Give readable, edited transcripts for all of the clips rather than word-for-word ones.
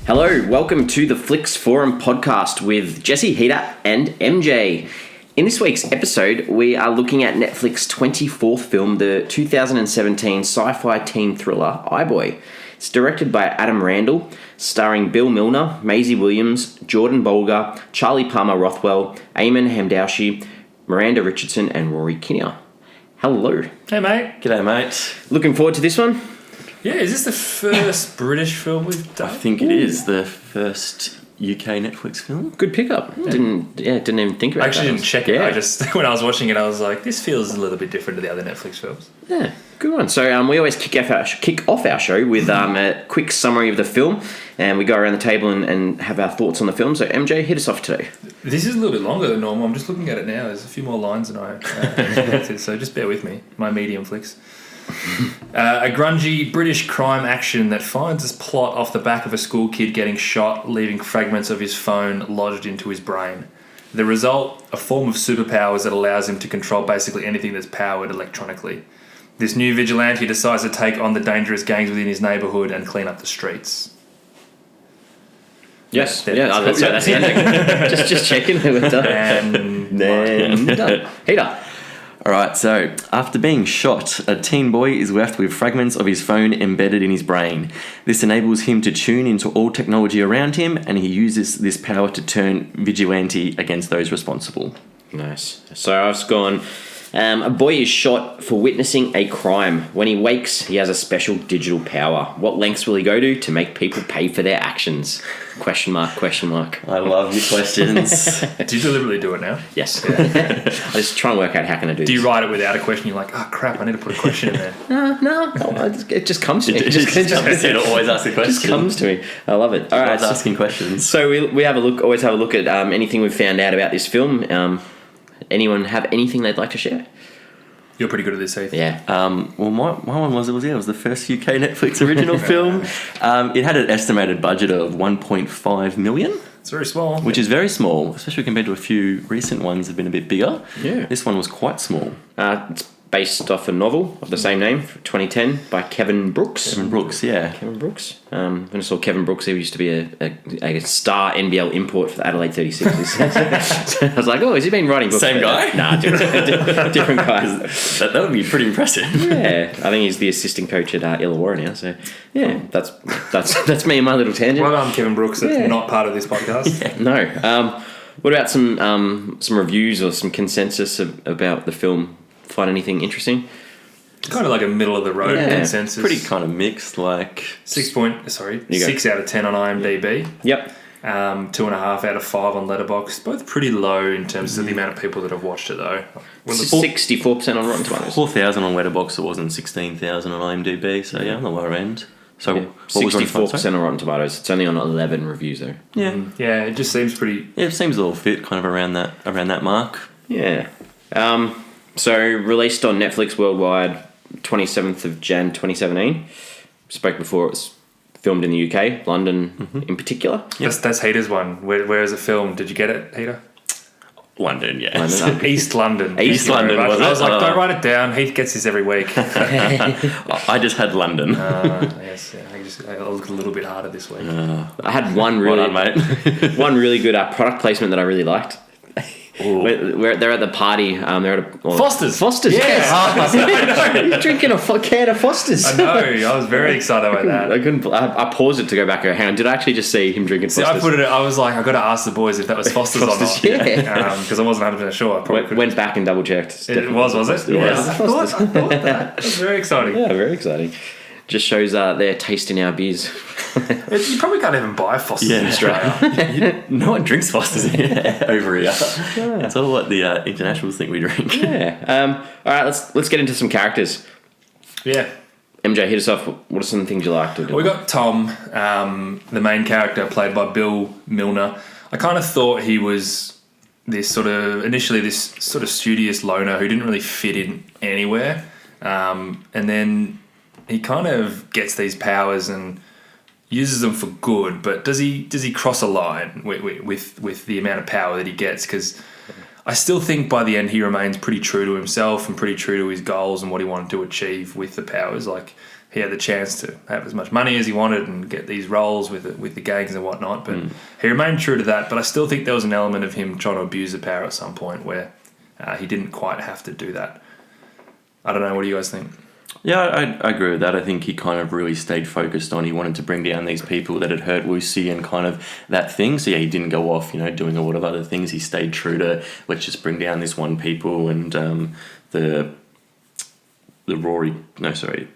Hello, welcome to the Flicks Forum podcast with Jesse, Heater, and MJ. In this week's episode, we are looking at Netflix's 24th film, the 2017 sci-fi teen thriller iBoy. It's directed by Adam Randall, starring Bill Milner, Maisie Williams, Jordan Bolger, Charley Palmer Rothwell, Aymen Hamdouchi, Miranda, Richardson, and Rory, Kinnear. Hello. Hey, mate. G'day, mate. Looking forward to this one? Yeah, is this the first British film we've done? I think it is the first UK Netflix film. Good pickup. Didn't even think about it. I actually didn't check it. Yeah. I just, when I was watching it, I was like, this feels a little bit different to the other Netflix films. Yeah, good one. So we always kick off our show with a quick summary of the film, and we go around the table and have our thoughts on the film. So MJ, hit us off today. This is a little bit longer than normal. I'm just looking at it now. There's a few more lines than I expected, so just bear with me. My medium flicks. A grungy British crime action that finds its plot off the back of a school kid getting shot, leaving fragments of his phone lodged into his brain. The result, a form of superpowers that allows him to control basically anything that's powered electronically. This new vigilante decides to take on the dangerous gangs within his neighbourhood and clean up the streets. Yes, that's the ending. just checking. We're done. And done. Heater. Alright, so after being shot, a teen boy is left with fragments of his phone embedded in his brain. This enables him to tune into all technology around him, and he uses this power to turn vigilante against those responsible. Nice. So I've gone, a boy is shot for witnessing a crime. When he wakes, he has a special digital power. What lengths will he go to make people pay for their actions? Question mark. I love your questions. do you deliberately do it now? Yes. I just try and work out how can I do this. Do you write it without a question? You're like, oh crap, I need to put a question in there. No, it just comes to me. It always asks a question. It just comes to me. I love it. All right, asking questions. So we always have a look at anything we've found out about this film. Anyone have anything they'd like to share? You're pretty good at this, Heath. Yeah. Well, my one was the first UK Netflix original film. It had an estimated budget of 1.5 million. It's very small. Which is very small, especially compared to a few recent ones that have been a bit bigger. Yeah. This one was quite small. It's based off a novel of the same name, 2010, by Kevin Brooks. Kevin Brooks, yeah. Kevin Brooks. When I saw Kevin Brooks, he used to be a star NBL import for the Adelaide 36ers. So I was like, oh, has he been writing books? Same guy? Nah, different guy. That would be pretty impressive. Yeah, I think he's the assistant coach at Illawarra now. So yeah, that's me and my little tangent. Well done, Kevin Brooks. That's not part of this podcast. Yeah. No. What about some reviews or some consensus about the film? Find anything interesting? It's kind of like a middle of the road consensus. Pretty kind of mixed, like 6 out of 10 on IMDb. Yep. 2.5 out of 5 on Letterboxd. Both pretty low in terms of the amount of people that have watched it, though. 64% on Rotten Tomatoes. 4,000 on Letterboxd. It wasn't 16,000 on IMDb. So yeah, on the lower end. So yeah. 64% on Rotten Tomatoes. It's only on 11 reviews though. Yeah. Yeah, it just seems pretty. Yeah, it seems a little fit, kind of around that mark. Yeah. So released on Netflix worldwide, 27th of Jan 2017. Spoke before, it was filmed in the UK, London in particular. Yep. That's Heater's one. Where is it filmed? Did you get it, Heater? London, yeah. London. East London. East London. I was like, don't write it down. Heath gets this every week. I just had London. Yes, yeah, I looked a little bit harder this week. I had one really good product placement that I really liked. They're at the party. They're at Foster's. Yes. He's drinking a can of Foster's. I know. I was very excited about that. I paused it to go back. Hang on. Did I actually just see him drinking Foster's? I was like, I got to ask the boys if that was Foster's or not. Yeah. Because I wasn't 100% sure. I went back and double checked. It was it? Yeah. I thought that. It was very exciting. Yeah, very exciting. Just shows their taste in our beers. You probably can't even buy Foster's in Australia. No one drinks Foster's over here. Yeah. It's all what the internationals think we drink. Yeah. All right, let's get into some characters. Yeah. MJ, hit us off. What are some things you liked? We got Tom, the main character, played by Bill Milner. I kind of thought he was this sort of studious loner who didn't really fit in anywhere. And then he kind of gets these powers and uses them for good, but does he cross a line with the amount of power that he gets? Because I still think by the end he remains pretty true to himself and pretty true to his goals and what he wanted to achieve with the powers. Like, he had the chance to have as much money as he wanted and get these roles with the gangs and whatnot, but he remained true to that. But I still think there was an element of him trying to abuse the power at some point where he didn't quite have to do that. I don't know. What do you guys think? Yeah, I agree with that. I think he kind of really stayed focused on, he wanted to bring down these people that had hurt Lucy and kind of that thing. So yeah, he didn't go off, doing a lot of other things. He stayed true to, let's just bring down this one people and the Rory, no, sorry.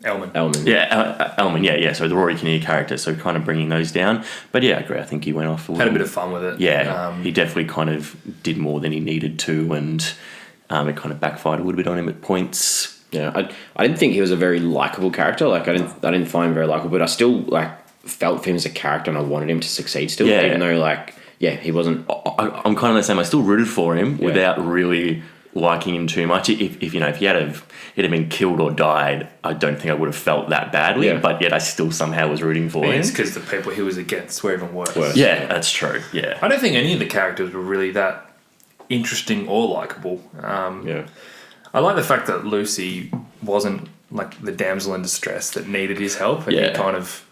Aymen. Yeah, Aymen, yeah. So the Rory Kinnear character, so kind of bringing those down. But yeah, I agree. I think he went off a little. Had a bit of fun with it. Yeah, he definitely kind of did more than he needed to, and it kind of backfired a little bit on him at points. Yeah, I didn't think he was a very likable character. Like, I didn't find him very likable, but I still felt for him as a character, and I wanted him to succeed still, even though he wasn't. I'm kind of the same. I still rooted for him without really liking him too much. If he had been killed or died, I don't think I would have felt that badly. Yeah. But yet I still somehow was rooting for him. It's because the people he was against were even worse. Yeah, that's true. Yeah, I don't think any of the characters were really that interesting or likable. I like the fact that Lucy wasn't like the damsel in distress that needed his help, and he kind of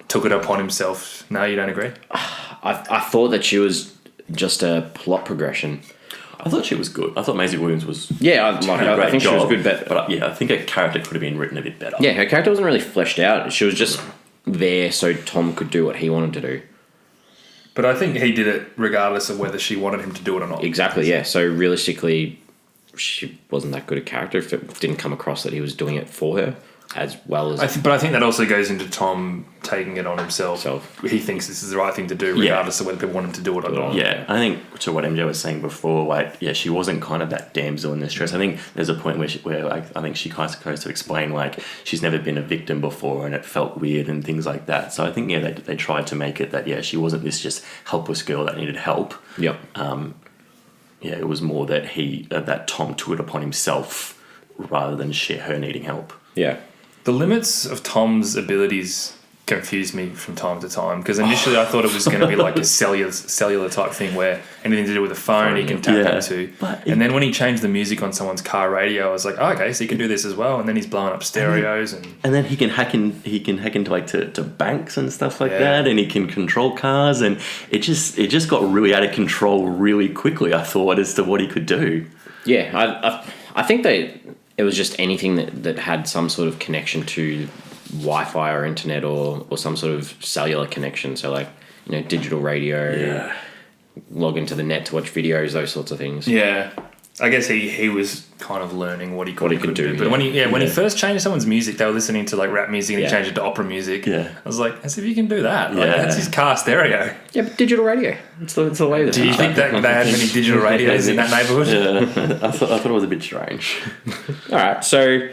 took it upon himself. No, you don't agree? I thought that she was just a plot progression. I thought she was good. I thought Maisie Williams was I think she was good, but I think her character could have been written a bit better. Yeah, her character wasn't really fleshed out. She was just there so Tom could do what he wanted to do. But I think he did it regardless of whether she wanted him to do it or not. Exactly, yeah. So realistically, she wasn't that good a character if it didn't come across that he was doing it for her as well as... But I think that also goes into Tom taking it on himself. He thinks this is the right thing to do regardless of whether people want him to do it or not. Yeah, I think to what MJ was saying before, she wasn't kind of that damsel in distress. I think there's a point where I think she kind of goes to explain she's never been a victim before and it felt weird and things like that. So I think they tried to make it that she wasn't this just helpless girl that needed help. Yep. It was more that that Tom took it upon himself rather than her needing help. Yeah. The limits of Tom's abilities confused me from time to time because initially I thought it was going to be like a cellular type thing where anything to do with a phone he can tap into. And then when he changed the music on someone's car radio, I was like, okay, so he can do this as well. And then he's blowing up stereos and then he can hack into to banks and stuff like that, and he can control cars, and it just got really out of control really quickly, I thought, as to what he could do. Yeah, I think it was just anything that had some sort of connection to Wi-Fi or internet or some sort of cellular connection. So digital radio, log into the net to watch videos, those sorts of things. Yeah. I guess he was kind of learning what he could do. But when he first changed someone's music, they were listening to rap music and he changed it to opera music. Yeah. I was like, as if you can do that. That's his car stereo. Yeah, but digital radio. It's the way. Do you think that they had many digital radios in that neighbourhood? Yeah. I thought it was a bit strange. All right, so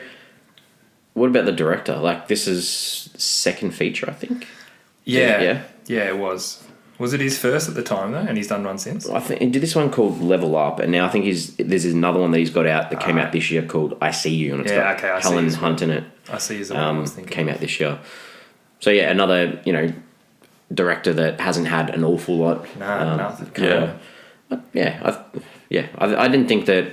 what about the director? This is second feature, I think. Yeah, it was. Was it his first at the time though, and he's done one since? I think he did this one called Level Up, and now I think there's another one that he's got out that came out this year called I See You, and it's got Helen Hunt in it. I See is the one I was thinking. Came out this year. So yeah, another director that hasn't had an awful lot. Nothing. I didn't think that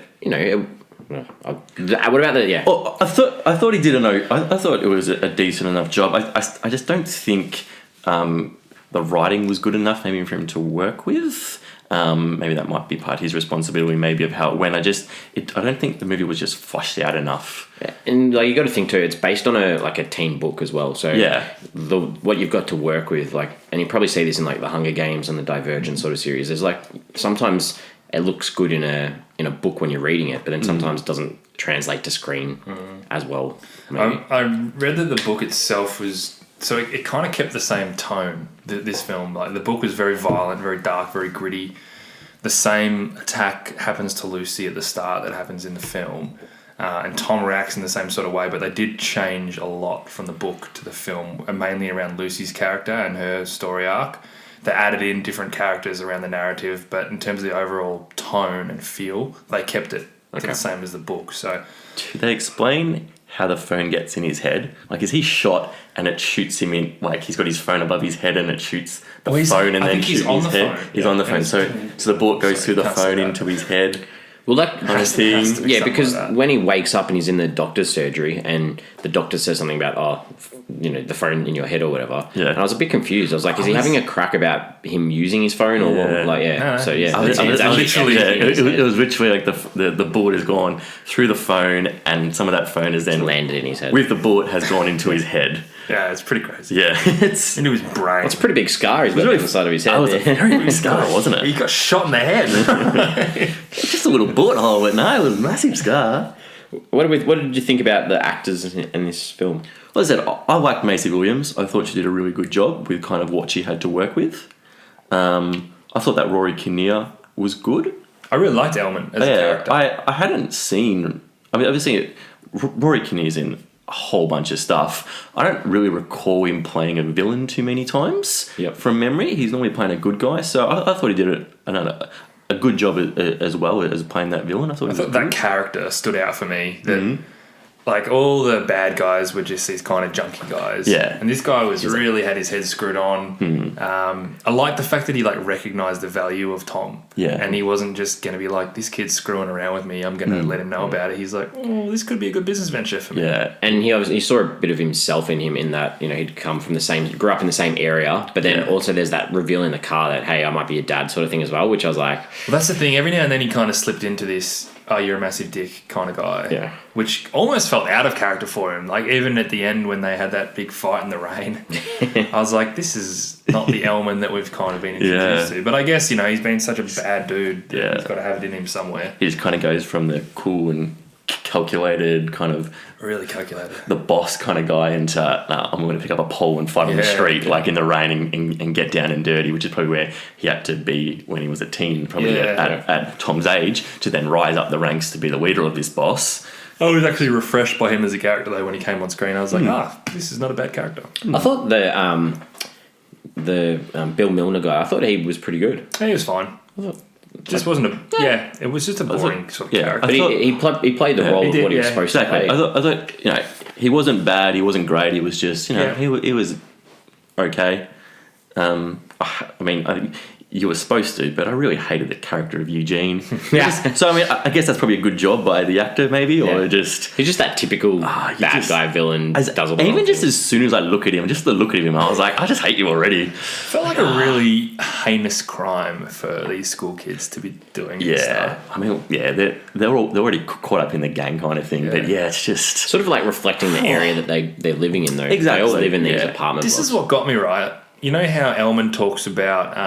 what about the Oh, I thought he did I thought it was a decent enough job. I just don't think the writing was good enough maybe for him to work with. Maybe that might be part of his responsibility, maybe of how it went. I don't think the movie was just fleshed out enough. Yeah. And you got to think too, it's based on a teen book as well. So what you've got to work with, and you probably see this in the Hunger Games and the Divergent sort of series. There's sometimes it looks good in a book when you're reading it, but then sometimes it doesn't translate to screen as well. I read that the book itself was. So it kind of kept the same tone, this film. The book was very violent, very dark, very gritty. The same attack happens to Lucy at the start that happens in the film. And Tom reacts in the same sort of way, but they did change a lot from the book to the film, and mainly around Lucy's character and her story arc. They added in different characters around the narrative, but in terms of the overall tone and feel, they kept it to the same as the book. So Do they explain how the phone gets in his head? Like, is he shot and it shoots him in? Like, he's got his phone above his head and it shoots the phone and then shoots his head. He's on the phone. So the bullet goes through the phone into his head. Well, that has to be because like that. when he wakes up and he's in the doctor's surgery and the doctor says something about, the phone in your head or whatever. Yeah. And I was a bit confused. I was like, is he having a crack about him using his phone or what? Like, No. So, yeah. It was literally like the bullet has gone through the phone and some of that phone has then landed in his head. with the bullet has gone into his head. Yeah, it's pretty crazy. Yeah. It's Into his brain. It's a pretty big scar he's got on the side of his head. That was a very big scar, wasn't it? He got shot in the head. Just a little bullet hole, but no, it was a massive scar. What did you think about the actors in this film? Well, as I said, I liked Maisie Williams. I thought she did a really good job with kind of what she had to work with. I thought that Rory Kinnear was good. I really liked Aymen as a character. I hadn't seen... I mean, obviously, Rory Kinnear's in a whole bunch of stuff. I don't really recall him playing a villain too many times from memory. He's normally playing a good guy, so I thought he did a good job as well as playing that villain. I thought that character stood out for me. That like all the bad guys were just these kind of junky guys. Yeah. And this guy was really had his head screwed on. I like the fact that he like recognized the value of Tom. Yeah. And he wasn't just going to be like, this kid's screwing around with me, I'm going to let him know about it. He's like, oh, this could be a good business venture for me. Yeah. And he saw a bit of himself in him in that, he'd come from grew up in the same area, but then also there's that reveal in the car that, hey, I might be your dad sort of thing as well, which I was like... Well, that's the thing. Every now and then he kind of slipped into this, oh, you're a massive dick kind of guy. Yeah. Which almost felt out of character for him. Like, even at the end when they had that big fight in the rain, I was like, this is not the Aymen that we've kind of been introduced to. But I guess, he's been such a bad dude that he's got to have it in him somewhere. He just kind of goes from the cool and calculated kind of... Really calculated. The boss kind of guy into, I'm going to pick up a pole and fight on the street, like in the rain and get down and dirty, which is probably where he had to be when he was a teen, probably at Tom's age, to then rise up the ranks to be the leader of this boss. I was actually refreshed by him as a character, though, when he came on screen. I was like, this is not a bad character. I thought the Bill Milner guy, I thought he was pretty good. Yeah, he was fine. Just wasn't it was just a boring sort of character. But he played the role of what he was supposed to play. I thought he wasn't bad, he wasn't great, he was just, he was okay. I mean, you were supposed to, but I really hated the character of Eugene. So, I mean, I guess that's probably a good job by the actor, maybe, or just... He's just that typical bad guy villain. Does a lot even just as soon as I look at him, just the look at him, I was like, I just hate you already. Felt like a really heinous crime for these school kids to be doing this stuff. I mean, they're already caught up in the gang kind of thing, but it's just... Sort of like reflecting the area that they're living in, though. Exactly. They all live in these apartment This blocks. is what got me right. You know how Aymen talks about...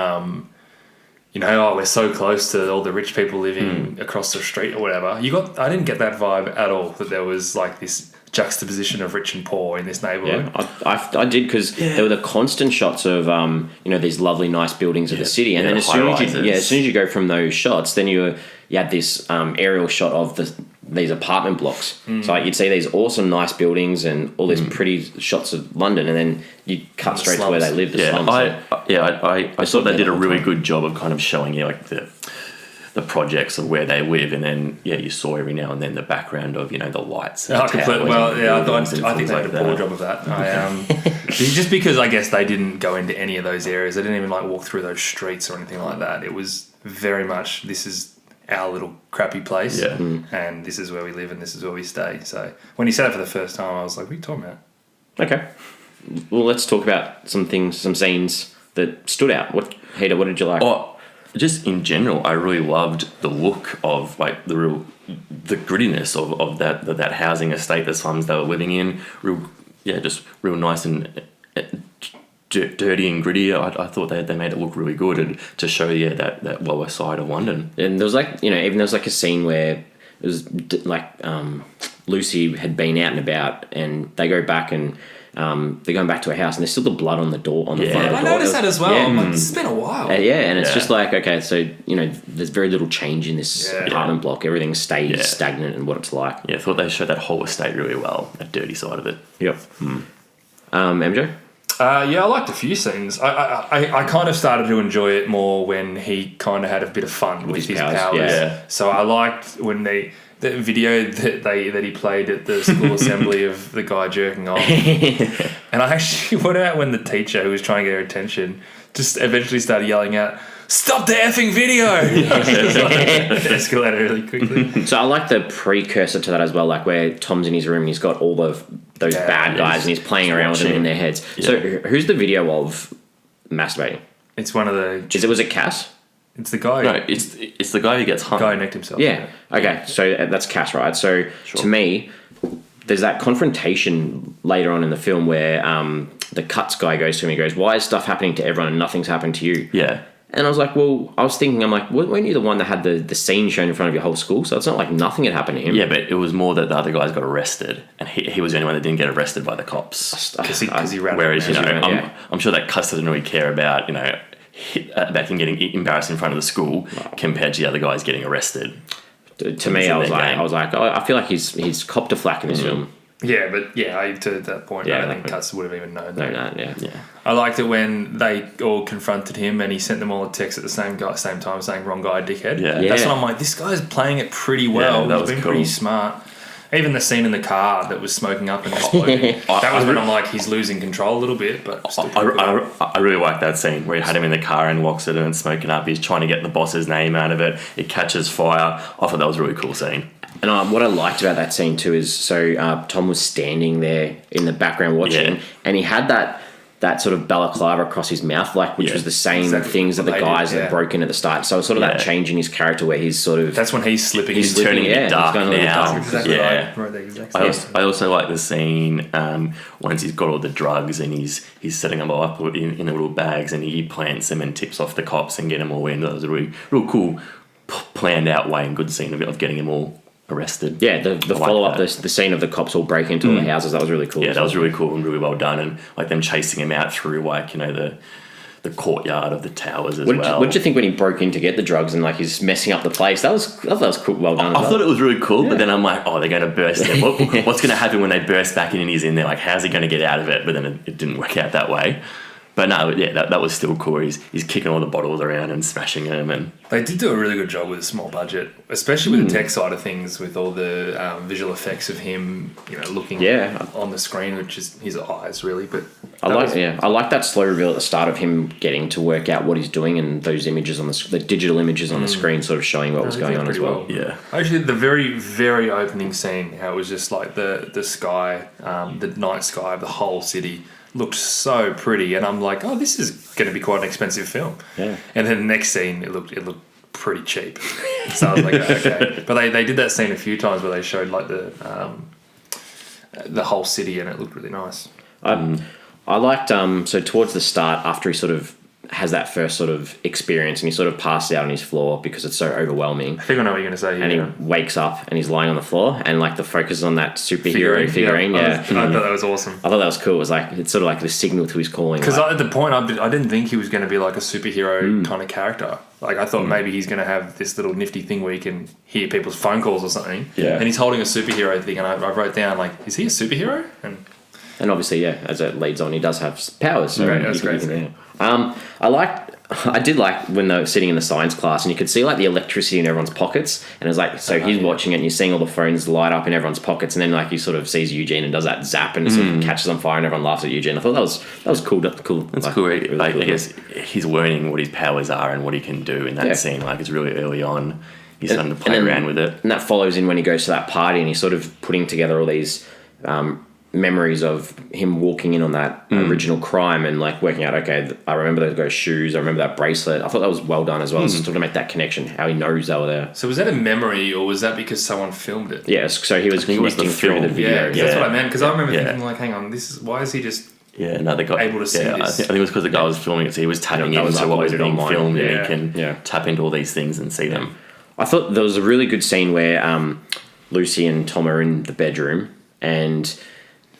we're so close to all the rich people living across the street or whatever. I didn't get that vibe at all, that there was like this juxtaposition of rich and poor in this neighborhood. Yeah, I did, because there were the constant shots of these lovely nice buildings of the city, and then as soon as you go from those shots, then you had this aerial shot of these apartment blocks. So like, you'd see these awesome nice buildings and all these pretty shots of London, and then you cut straight to where they live, the slums. I thought they did a really good job of kind of showing you like the projects of where they live, and then you saw every now and then the background of the lights. And I think they did a poor job of that. Just because I guess they didn't go into any of those areas, they didn't even like walk through those streets or anything like that. It was very much, this is our little crappy place, and this is where we live and this is where we stay. So when he said it for the first time, I was like, what are you talking about? Okay. Well, let's talk about some scenes that stood out. What did you like? Just in general, I really loved the look of like the grittiness of that housing estate, the slums they were living in. Just real nice and dirty and gritty. I thought they made it look really good, and to show that lower side of London. And there was even there was a scene where it was Lucy had been out and about, and they go back and they're going back to her house, and there's still the blood on the door on the front of the door. I noticed that as well. Yeah. I'm like, this has been a while. And it's just like, okay, so there's very little change in this apartment block. Everything stays stagnant and what it's like. I thought they showed that whole estate really well, that dirty side of it. Yep. MJ? Yeah, I liked a few scenes. I kind of started to enjoy it more when he kind of had a bit of fun with his powers. Yeah. So I liked when the video that he played at the school assembly of the guy jerking off. And I actually went out when the teacher who was trying to get her attention just eventually started yelling out, "Stop the effing video!" It escalated really quickly. So I like the precursor to that as well, like where Tom's in his room and he's got all those bad guys and he's playing around with them in their heads. Yeah. So who's the video of masturbating? It's one of the... Was it Cass? It's the guy. No, it's the guy who gets hung. The guy who necked himself. Yeah. Okay, so that's Cass, right? So to me, there's that confrontation later on in the film where the Cuts guy goes to him and he goes, "Why is stuff happening to everyone and nothing's happened to you?" Yeah. And I was like, I'm like, weren't you the one that had the scene shown in front of your whole school? So it's not like nothing had happened to him. Yeah, but it was more that the other guys got arrested, and he was the only one that didn't get arrested by the cops. Because he ran. Whereas, I'm sure that Cuss doesn't really care about, about him getting embarrassed in front of the school compared to the other guys getting arrested. To me, I was like, I feel like he's copped a flack in this film. Yeah, but to that point, I don't think Cuts would have even known that. Yeah. I liked it when they all confronted him and he sent them all a text at the same time saying, "Wrong guy, dickhead." Yeah. That's when I'm like, this guy's playing it pretty well. Yeah, that He's was been cool. pretty smart. Even the scene in the car that was smoking up and exploding. That was when I'm like, he's losing control a little bit, but still I really like that scene where he had him in the car and walks it and it's smoking up. He's trying to get the boss's name out of it. It catches fire. I thought that was a really cool scene. And what I liked about that scene too is Tom was standing there in the background watching, and he had that sort of balaclava across his mouth, which was the same things that the guys had broken at the start. So it's sort of that change in his character where he's sort of... That's when he's slipping. He's turning a bit dark now. Exactly right. Right, exactly. I also like the scene once he's got all the drugs and he's setting them all up in the little bags and he plants them and tips off the cops and get them all in. That was a really real cool, planned out way and good scene of getting them all arrested. Yeah, the follow-up, the scene of the cops all breaking into all the houses, that was really cool. Yeah, that was really cool and really well done, and them chasing him out through the courtyard of the towers as well. What did you think when he broke in to get the drugs and he's messing up the place? I thought that was cool, well done. I thought it was really cool, but then I'm like, they're going to burst him. What's going to happen when they burst back in and he's in there? How's he going to get out of it? But then it didn't work out that way. But no, that was still cool. He's kicking all the bottles around and smashing them. And they did do a really good job with a small budget, especially with the tech side of things, with all the visual effects of him, looking on the screen, which is his eyes, really. But I like that slow reveal at the start of him getting to work out what he's doing, and those images on the digital images on the screen, sort of showing what was going on as well. Yeah, actually, the very, very opening scene, how it was just like the sky, the night sky of the whole city, looked so pretty, and I'm like, this is going to be quite an expensive film. Yeah. And then the next scene, it looked pretty cheap. So I was like, okay. But they did that scene a few times where they showed the whole city, and it looked really nice. I liked so towards the start, after he sort of has that first sort of experience and he sort of passes out on his floor because it's so overwhelming. I think I know what you're going to say. And he wakes up and he's lying on the floor, and the focus is on that superhero figurine. I thought that was awesome. I thought that was cool. It was it's sort of the signal to his calling. Because at the point, I didn't think he was going to be a superhero kind of character. I thought maybe he's going to have this little nifty thing where he can hear people's phone calls or something. Yeah. And he's holding a superhero thing, and I wrote down, is he a superhero? And obviously, as it leads on, he does have powers. So that's great. I did like when they were sitting in the science class and you could see the electricity in everyone's pockets, and it was he's watching it and you're seeing all the phones light up in everyone's pockets, and then he sort of sees Eugene and does that zap and sort of catches on fire and everyone laughs at Eugene. I thought that was cool. That's cool. Really cool. I guess he's learning what his powers are and what he can do in that scene. It's really early on. He's starting to play around with it. And that follows in when he goes to that party and he's sort of putting together all these memories of him walking in on that original crime and working out, okay, I remember those guy's shoes, I remember that bracelet. I thought that was well done as well, sort of make that connection, how he knows they were there. So was that a memory or was that because someone filmed it? Yes, so he was connecting through the video. Yeah, that's what I meant, because I remember thinking hang on, why is he just able to see this? I think it was because the guy was filming it, so he was tapping into what was being filmed and he can tap into all these things and see them. I thought there was a really good scene where Lucy and Tom are in the bedroom and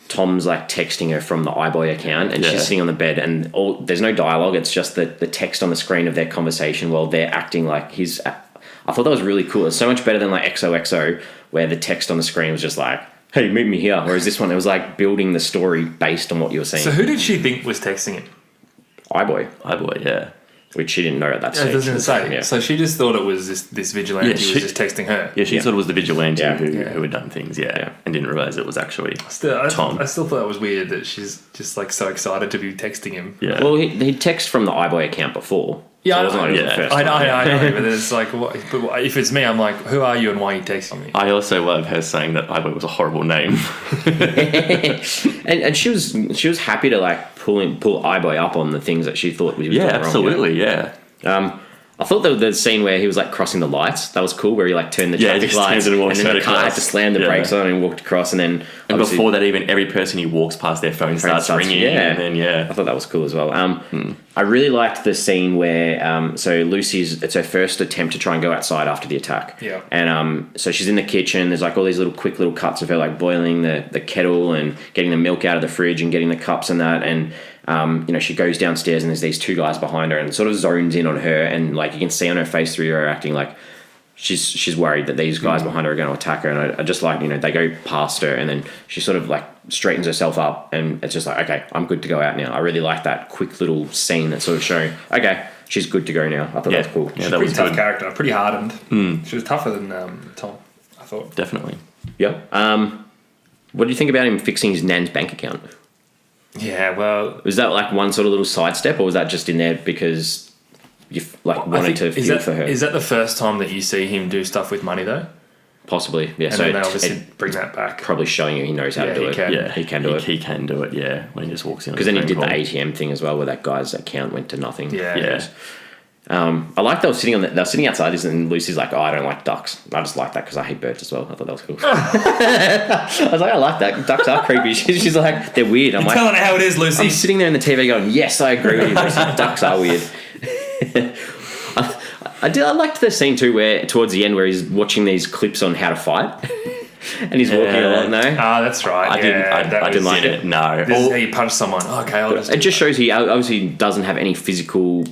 Tom's texting her from the iBoy account, and she's sitting on the bed, and there's no dialogue. It's just the text on the screen of their conversation while they're acting like he's. I thought that was really cool. It's so much better than XOXO, where the text on the screen was just hey, meet me here. Whereas this one, it was like building the story based on what you were seeing. So who did she think was texting him? iBoy, yeah. which she didn't know at that Yeah, stage. it doesn't say. Yeah. So she just thought it was this vigilante who was just texting her. Yeah, she thought it was the vigilante Yeah. who had done things, and didn't realise it was actually Tom. I still thought it was weird that she's just like so excited to be texting him. Yeah. Well, he'd text from the iBoy account before. Yeah, so it wasn't like it was the first I time. know, but it's like, but if it's me, I'm like, who are you and why are you texting me? I also love her saying that iBoy was a horrible name. and she was happy to like pull iBoy up on the things that she thought was doing wrong. Absolutely, yeah. I thought the scene where he was like crossing the lights, that was cool, where he like turned the traffic just lights turned and and then the walked car had across. to slam the brakes on and walked across, and then And before that, even every person he walks past, their phone starts ringing. And then, I thought that was cool as well. I really liked the scene where so it's her first attempt to try and go outside after the attack. Yeah. And so she's in the kitchen. There's like all these quick little cuts of her like boiling the kettle and getting the milk out of the fridge and getting the cups and that. And she goes downstairs and there's these two guys behind her and it sort of zones in on her, and like you can see on her face through her acting like she's worried that these guys behind her are going to attack her. And I just like, they go past her and then she sort of like straightens herself up and it's just like, okay, I'm good to go out now. I really like that quick little scene that's sort of showing, okay, she's good to go now. I thought that was cool. She's Yeah, a pretty tough character, pretty hardened. She was tougher than Tom, I thought. Definitely. Yeah. What do you think about him fixing his nan's bank account? Yeah, well... Was that like one sort of little sidestep, or was that just in there because you wanted to feel for her? Is that the first time that you see him do stuff with money, though? Possibly, yeah. And So then they obviously bring that back. Probably showing you he knows how to do it. Yeah, he can do it. He can do it, yeah, when he just walks in. Because then he did the ATM thing as well, where that guy's account went to nothing. Yeah. I like they were sitting outside, and Lucy's like, oh, I don't like ducks. I just like that because I hate birds as well. I thought that was cool. I was like, I like that. Ducks are creepy. She's like, they're weird. I'm like, telling her how it is, Lucy. I'm sitting there in the TV going, yes, I agree with you, Lucy. Ducks are weird. I liked the scene too, where towards the end where he's watching these clips on how to fight. And he's walking along there. Ah, that's right. I didn't like it. No. This is how you punch someone. Okay, I'll just... It just shows he obviously doesn't have any physical,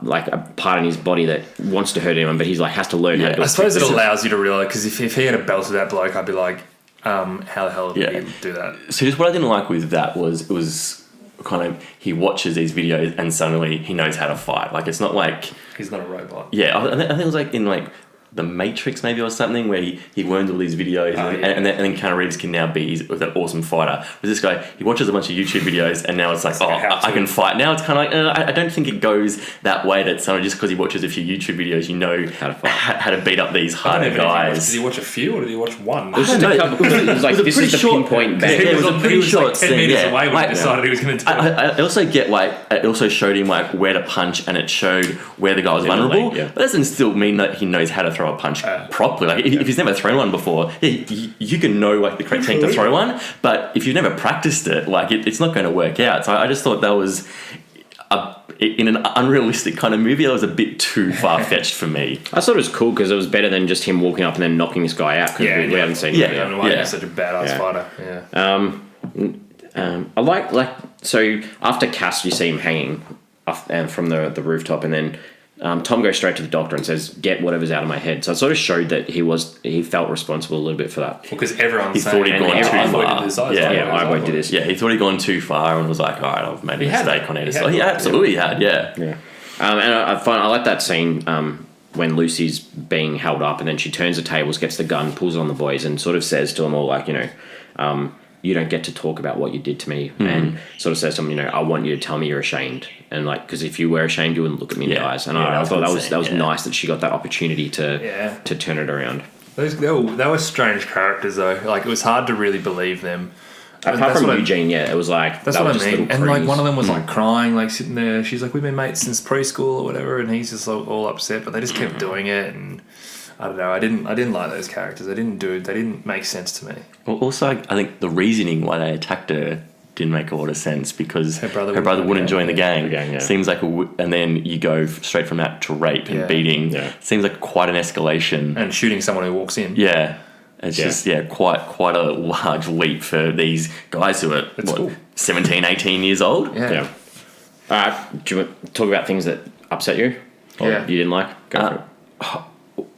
like a part in his body that wants to hurt anyone, but he's like has to learn how to do it. I suppose it allows you to realise, because if he had a belt to that bloke, I'd be like, how the hell did he do that? So just what I didn't like with that was it was kind of he watches these videos and suddenly he knows how to fight. Like it's not like he's not a robot. Yeah, I think it was like in like The Matrix maybe or something where he learns all these videos and then Keanu Reeves can now be that awesome fighter. But this guy, he watches a bunch of YouTube videos and now it's like, I can fight. Now it's kind of like, I don't think it goes that way that someone just because he watches a few YouTube videos, how to fight. How to beat up these harder guys. Did he watch a few or did he watch one? It was like, this is the pinpoint bang. It was a pretty short like 10 scene, meters away when he decided he was going to do it. I also get it also showed him like where to punch and it showed where the guy was vulnerable. But that doesn't still mean that he knows how to throw a punch properly. Like if he's never thrown one before, you can know like the correct thing to throw one, but if you've never practiced it, like it's not going to work out. So I just thought that was in an unrealistic kind of movie. That was a bit too far fetched for me. I thought it was cool because it was better than just him walking up and then knocking this guy out. Because we haven't seen him. I don't know why he's such a badass fighter. I like so after Cass, you see him hanging from the rooftop, and then Tom goes straight to the doctor and says, "Get whatever's out of my head." So it sort of showed that he felt responsible a little bit for that. Because everyone thought he'd gone too far. iBoy did this. Yeah, he thought he'd gone too far and was like, "All right, I've made a mistake on it." He absolutely had. Yeah. And I like that scene when Lucy's being held up, and then she turns the tables, gets the gun, pulls it on the boys, and sort of says to them all like, you don't get to talk about what you did to me, and sort of says to them, I want you to tell me you're ashamed, and like, because if you were ashamed, you wouldn't look at me in the eyes. And I thought that was nice that she got that opportunity to turn it around. They were strange characters though. Like it was hard to really believe them. Apart from Eugene, it was like that's what I mean. And like one of them was like crying, like sitting there. She's like, "We've been mates since preschool or whatever," and he's just like, all upset. But they just kept doing it, and I don't know. I didn't like those characters. They didn't make sense to me. Well, also, I think the reasoning why they attacked her didn't make a lot of sense because her brother wouldn't join the gang. Seems like and then you go straight from that to rape and beating. Seems like quite an escalation. And shooting someone who walks in. Yeah. It's just quite a large leap for these guys who are 17, 18 years old. Yeah. All right. Do you want to talk about things that upset you? Or you didn't like? Go for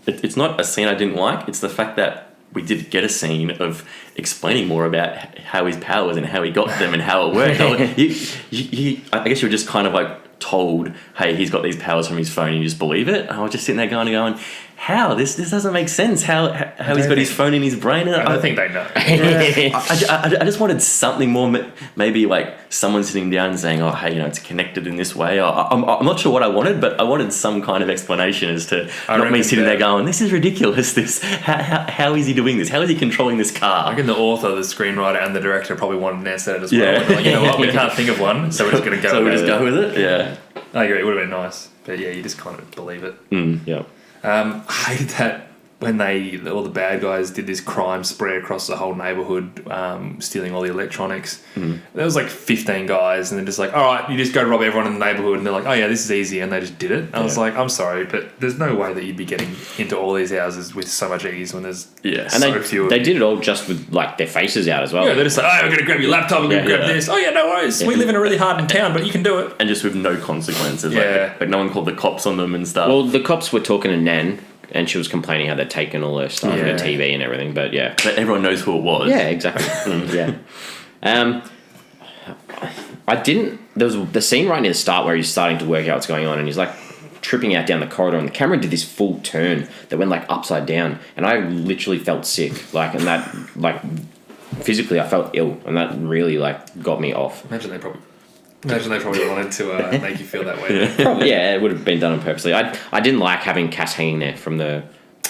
it. It's not a scene I didn't like. It's the fact that we did get a scene of explaining more about how his powers and how he got them and how it worked. I guess you were just kind of like told, hey, he's got these powers from his phone, and you just believe it. And I was just sitting there going, how? This doesn't make sense. How he's got his phone in his brain? And I don't think they know. Yeah, I just wanted something more, maybe like someone sitting down and saying, oh, hey, it's connected in this way. I'm not sure what I wanted, but I wanted some kind of explanation as to not me sitting there going, this is ridiculous. How is he doing this? How is he controlling this car? I reckon the author, the screenwriter, and the director probably wanted an answer as well. Yeah. Like, you know what, we can't think of one, so we're just going to go so we'll just go with it? Yeah. I agree, it would have been nice. But yeah, you just kind of believe it. Yeah. I hated that when all the bad guys did this crime spree across the whole neighbourhood, stealing all the electronics. There was like 15 guys, and they're just like, all right, you just go rob everyone in the neighbourhood, and they're like, oh yeah, this is easy, and they just did it. I was like, I'm sorry, but there's no way that you'd be getting into all these houses with so much ease when there's so few. They did it all just with like their faces out as well. Yeah, they're just like, oh, I'm going to grab your laptop, I'm going to grab this. Oh yeah, no worries. We live in a really hardened town, but you can do it. And just with no consequences. Like no one called the cops on them and stuff. Well, the cops were talking to Nan, and she was complaining how they'd taken all her stuff, her TV and everything. But yeah, but everyone knows who it was. Yeah, exactly. I didn't. There was the scene right near the start where he's starting to work out what's going on, and he's like tripping out down the corridor, and the camera did this full turn that went like upside down, and I literally felt sick. Like, and that like physically, I felt ill, and that really like got me off. Imagine they probably wanted to make you feel that way. Probably, yeah, it would have been done on purposely. I didn't like having Cass hanging there from the...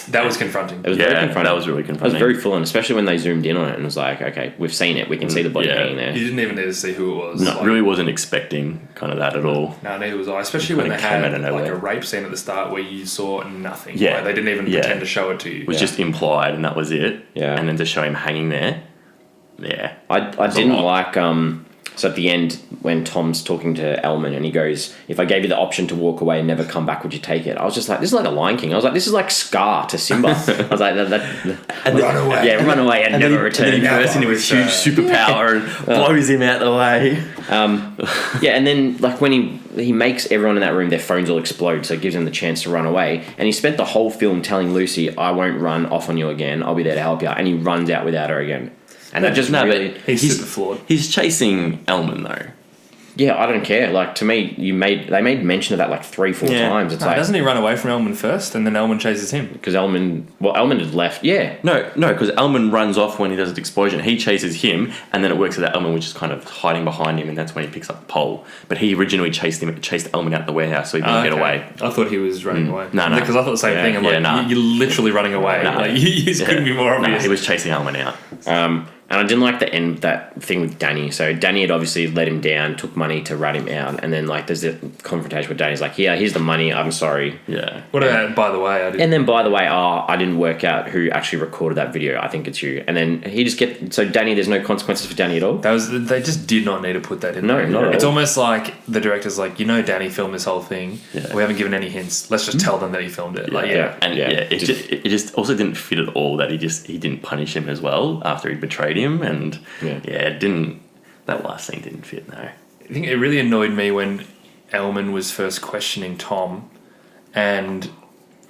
That was confronting. It was very confronting. That was really confronting. It was very full on, especially when they zoomed in on it and was like, okay, we've seen it. We can see the body hanging there. You didn't even need to see who it was. No, like, really wasn't expecting kind of that at all. No, neither was I. Especially when they had like a rape scene at the start where you saw nothing. Yeah. Like, they didn't even pretend to show it to you. It was just implied, and that was it. Yeah. And then to show him hanging there. Yeah. I didn't like... So at the end, when Tom's talking to Aymen and he goes, if I gave you the option to walk away and never come back, would you take it? I was just like, this is like the Lion King. I was like, this is like Scar to Simba. I was like, run away. Yeah, run away and never return. And then he bursts into his huge superpower and blows him out the way. Yeah, and then like when he makes everyone in that room, their phones all explode, so it gives them the chance to run away. And he spent the whole film telling Lucy, I won't run off on you again. I'll be there to help you. And he runs out without her again. And that just really... He's super flawed. He's chasing Aymen, though. Yeah, I don't care. Like, to me, they made mention of that like 3-4 times. It's like... Doesn't he run away from Aymen first, and then Aymen chases him? Because Aymen had left. Yeah. No, because Aymen runs off when he does the explosion. He chases him, and then it works with Aymen, which is kind of hiding behind him, and that's when he picks up the pole. But he originally chased Aymen out the warehouse, so he didn't get away. I thought he was running away. No. Because I thought the same thing. I'm like, you're literally running away. No. Like, you couldn't be more obvious. No, he was chasing Aymen out. And I didn't like the end, that thing with Danny. So Danny had obviously let him down, took money to rat him out, and then like there's the confrontation with Danny's like, yeah, here's the money, I'm sorry. Yeah. What about, by the way, And then by the way, I didn't work out who actually recorded that video. I think it's you. And then he just so Danny, there's no consequences for Danny at all? They just did not need to put that in there. No, not at all. It's almost like the director's like, Danny filmed this whole thing. Yeah. We haven't given any hints. Let's just tell them that he filmed it. It just also didn't fit at all that he didn't punish him as well after he betrayed him, and that last thing didn't fit. No, I think it really annoyed me when Aymen was first questioning Tom, and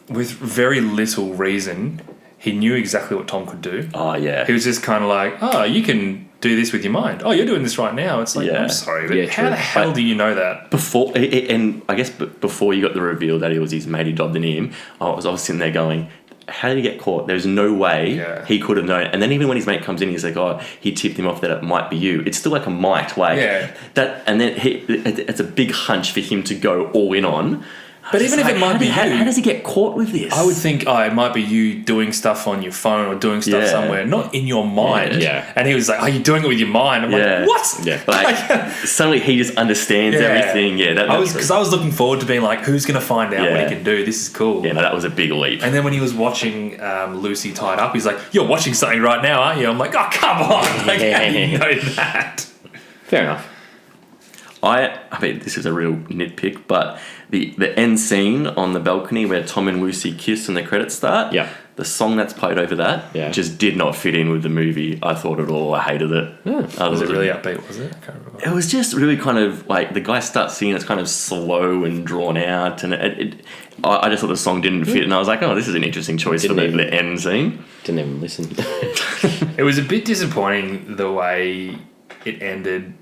with very little reason, he knew exactly what Tom could do. Oh yeah, he was just kind of like, oh, you can do this with your mind. Oh, you're doing this right now. It's like, I'm sorry, but how the hell do you know that? Before, and I guess before you got the reveal that it was his mate who dobbed in him, I was sitting there going, how did he get caught? There's no way he could have known. And then even when his mate comes in, he's like, oh, he tipped him off that it might be you. It's still like a might. Like that, and then it's a big hunch for him to go all in on. But even if it might be you... How does he get caught with this? I would think, it might be you doing stuff on your phone or doing stuff somewhere, not in your mind. Yeah. And he was like, are you doing it with your mind? I'm like, what? Yeah. Like, suddenly he just understands everything. Yeah. Because I was looking forward to being like, who's going to find out what he can do? This is cool. Yeah, no, that was a big leap. And then when he was watching Lucy tied up, he's like, you're watching something right now, aren't you? I'm like, oh, come on. Like, how do you know that? Fair enough. I mean, this is a real nitpick, but the end scene on the balcony where Tom and Lucy kiss and the credits start, Yeah. the song that's played over that just did not fit in with the movie, I thought, at all. I hated it. Was it really upbeat, was it? I can't remember. It was just really kind of like the guy starts singing, it's kind of slow and drawn out, and I just thought the song didn't fit, and I was like, oh, this is an interesting choice for the end scene. Didn't even listen. It was a bit disappointing the way it ended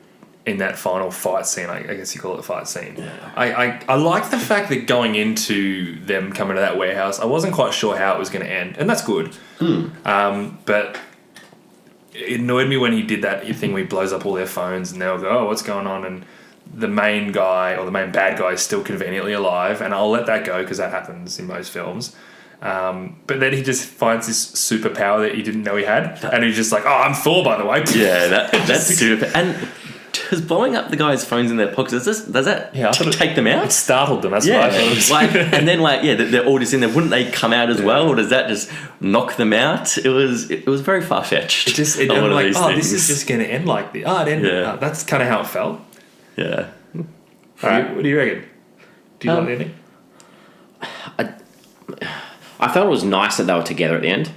in that final fight scene. I guess you call it a fight scene. Yeah. I like the fact that going into them coming to that warehouse, I wasn't quite sure how it was going to end, and that's good. But it annoyed me when he did that thing where he blows up all their phones and they'll go, oh, what's going on? And the main guy or the main bad guy is still conveniently alive, and I'll let that go because that happens in most films. But then he just finds this superpower that he didn't know he had, and he's just like, oh, I'm Thor, by the way. Yeah, that's super. And does blowing up the guys' phones in their pockets, does that take them out? It startled them, that's what I thought. And then they're all just in there. Wouldn't they come out as well, or does that just knock them out? It was very far-fetched. I'm like, this is just going to end like this. It ended. That's kind of how it felt. Yeah. All right, what do you reckon? Do you like the ending? I felt it was nice that they were together at the end,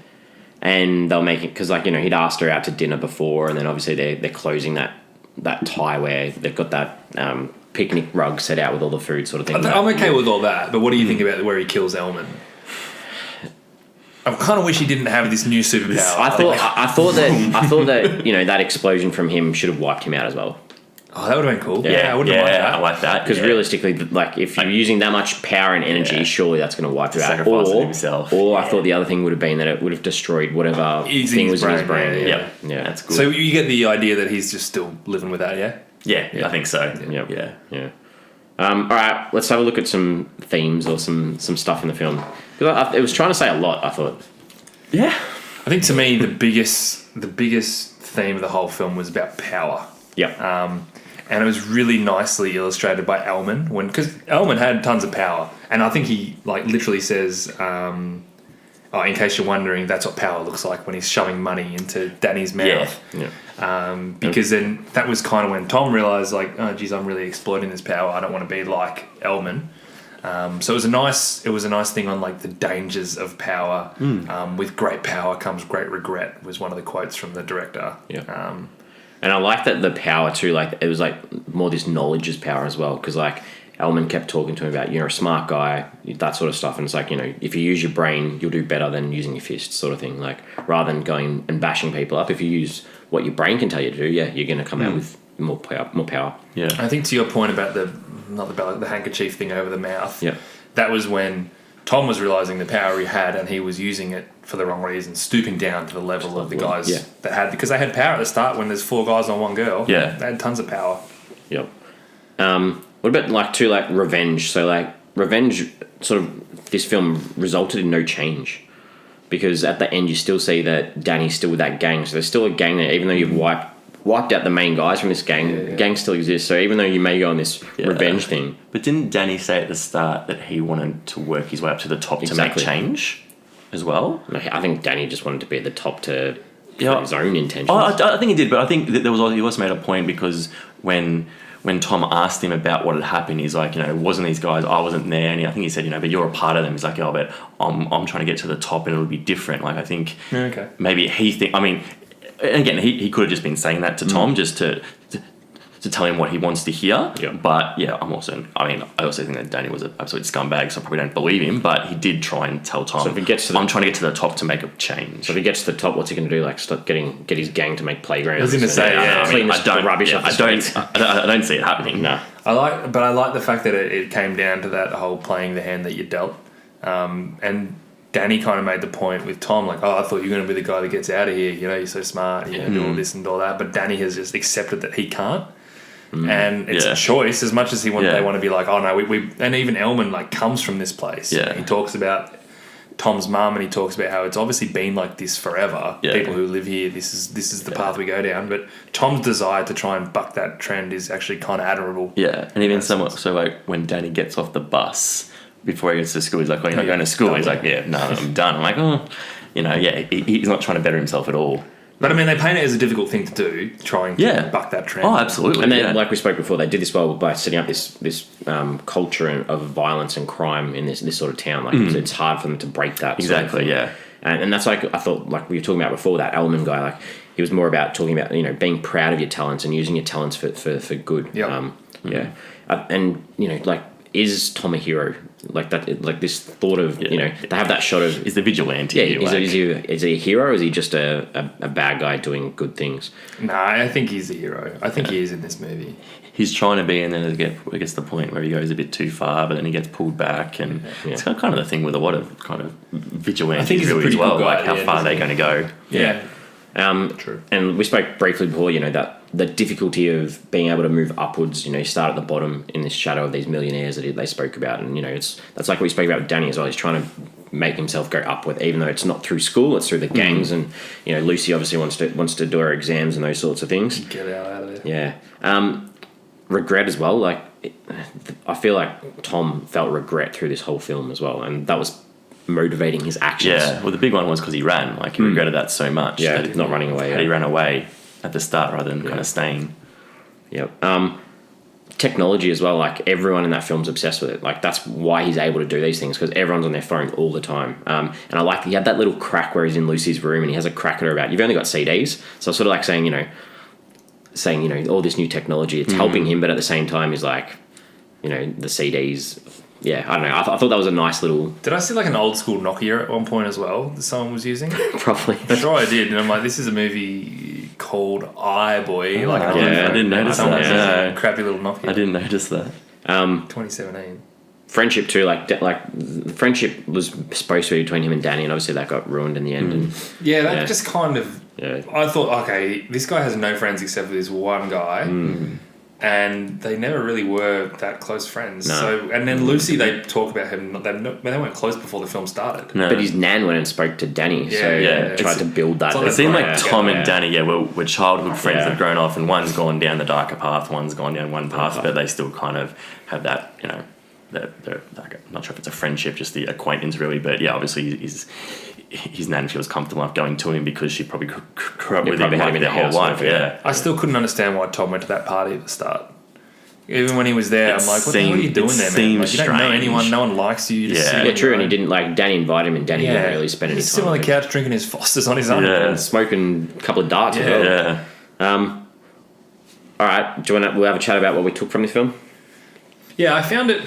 and they'll make it because, he'd asked her out to dinner before, and then obviously they're closing that tie where they've got that picnic rug set out with all the food sort of thing. I'm okay with all that, but what do you think about where he kills Aymen? I kind of wish he didn't have this new superpower. I thought that that explosion from him should have wiped him out as well. Oh, that would have been cool. Yeah, I wouldn't have liked that. I like that. Because realistically, if you're using that much power and energy, surely that's going to wipe you out. Or I thought the other thing would have been that it would have destroyed whatever thing was in his brain. Yeah, that's good. So you get the idea that he's just still living with that, yeah? Yeah, I think so. Yeah. All right, let's have a look at some themes or some stuff in the film. Because it was trying to say a lot, I thought. Yeah. I think to me the biggest theme of the whole film was about power. Yeah. And it was really nicely illustrated by Aymen because Aymen had tons of power, and I think he literally says, in case you're wondering, that's what power looks like when he's shoving money into Danny's mouth. Because then that was kind of when Tom realised, oh geez, I'm really exploiting this power. I don't want to be like Aymen. So it was a nice thing on the dangers of power. With great power comes great regret was one of the quotes from the director. Yeah. And I like that the power too, it was more this knowledge is power as well. Because Aymen kept talking to him about, you're a smart guy, that sort of stuff. And it's if you use your brain, you'll do better than using your fists sort of thing. Rather than going and bashing people up, if you use what your brain can tell you to do, you're going to come out with more power. Yeah. I think to your point about the handkerchief thing over the mouth, that was when Tom was realising the power he had, and he was using it for the wrong reason, stooping down to the level of the guys that had, because they had power at the start when there's 4 guys on one girl. Yeah. They had tons of power. Yep. What about revenge? So revenge sort of, this film resulted in no change, because at the end you still see that Danny's still with that gang. So there's still a gang there, even though you've wiped out the main guys from this gang. The gang still exists. So even though you may go on this revenge thing, but didn't Danny say at the start that he wanted to work his way up to the top to make change as well? I think Danny just wanted to be at the top for his own intentions. I think he did, but I think that he also made a point, because when Tom asked him about what had happened, he's like, wasn't these guys, I wasn't there, and I think he said, but you're a part of them. He's like, but I'm trying to get to the top and it'll be different. I think maybe again, he could have just been saying that to Tom just to tell him what he wants to hear. Yeah. But I also think that Danny was an absolute scumbag, so I probably don't believe him. But he did try and tell Tom, I'm trying to get to the top to make a change. So if he gets to the top, what's he going to do? Start get his gang to make playgrounds? I was going to say, I don't see it happening. No. I like the fact that it came down to that whole playing the hand that you dealt, and Danny kind of made the point with Tom, I thought you were going to be the guy that gets out of here. You're so smart. You're going to do all this and all that. But Danny has just accepted that he can't. And it's a choice, as much as they want to be like, oh no, we and even Aymen comes from this place. Yeah. He talks about Tom's mum, and he talks about how it's obviously been like this forever. Yeah. People who live here, this is the path we go down. But Tom's desire to try and buck that trend is actually kind of admirable. Yeah, and even somewhat so when Danny gets off the bus before he gets to school, he's like, "Oh, you're not going to school?" He's like, "Yeah, no, I'm done." I'm like, "Oh, he's not trying to better himself at all." But I mean, they paint it as a difficult thing to do, trying to buck that trend. Oh, absolutely. And then, like we spoke before, they did this well by setting up this culture of violence and crime in this sort of town. Like it's hard for them to break that. Exactly. Yeah. And that's like I thought, like we were talking about before, that Aymen guy, like he was more about talking about being proud of your talents and using your talents for good. Yep. And like, is Tom a hero? Like that, like this thought of they have that shot of is the vigilante. Yeah, is he a hero? Or is he just a bad guy doing good things? No, I think he's a hero. I think he is in this movie. He's trying to be, and then it gets to the point where he goes a bit too far, but then he gets pulled back, and it's kind of the thing with a lot of kind of vigilantes. I think he's a pretty as well, good guy like how far they're going to go. Yeah. True. And we spoke briefly before, that the difficulty of being able to move upwards, you start at the bottom in this shadow of these millionaires that they spoke about. And, that's like what we spoke about with Danny as well. He's trying to make himself go upward, even though it's not through school, it's through the gangs. And, Lucy obviously wants to do her exams and those sorts of things. Get out of there. Yeah. Regret as well. Like, I feel like Tom felt regret through this whole film as well. And that was motivating his actions. Yeah, well, the big one was because he ran. Like, he regretted that so much. Yeah, that not running away. He ran away at the start rather than kind of staying. Yep. Technology as well. Like, everyone in that film's obsessed with it. Like, that's why he's able to do these things, because everyone's on their phone all the time. And I like he had that little crack where he's in Lucy's room and he has a crack at her about, you've only got CDs. So sort of like saying, all this new technology, it's helping him, but at the same time, he's like, the CDs. Yeah, I don't know. I thought that was a nice little... Did I see like an old school Nokia at one point as well that someone was using? Probably. I'm sure I did. And I'm like, this is a movie called iBoy. I didn't notice that. A crappy little Nokia. I didn't notice that. 2017. Friendship too, like friendship was supposed to be between him and Danny, and obviously that got ruined in the end. And Just kind of... Yeah. I thought, okay, this guy has no friends except for this one guy. And they never really were that close friends. No. So, and then Lucy, they talk about him. They weren't close before the film started. No. But his nan went and spoke to Danny, tried to build that. It seemed like Tom and Danny, were childhood friends that have grown off, and one's gone down the darker path, one's gone down one path, but they still kind of have that, they're like, I'm not sure if it's a friendship, just the acquaintance really, but yeah, obviously his nan feels comfortable enough going to him because she probably grew up with him like their whole life. Yeah, I still couldn't understand why Tom went to that party at the start. Even when he was there, I'm like, what the hell are you doing there, man? Like, you don't know anyone, no one likes you. Yeah, true. And he didn't Danny invited him, and Danny didn't really spend any time. He's still on the couch drinking his Fosters on his own, and smoking a couple of darts as well. Yeah. All right, we'll have a chat about what we took from this film. Yeah, I found that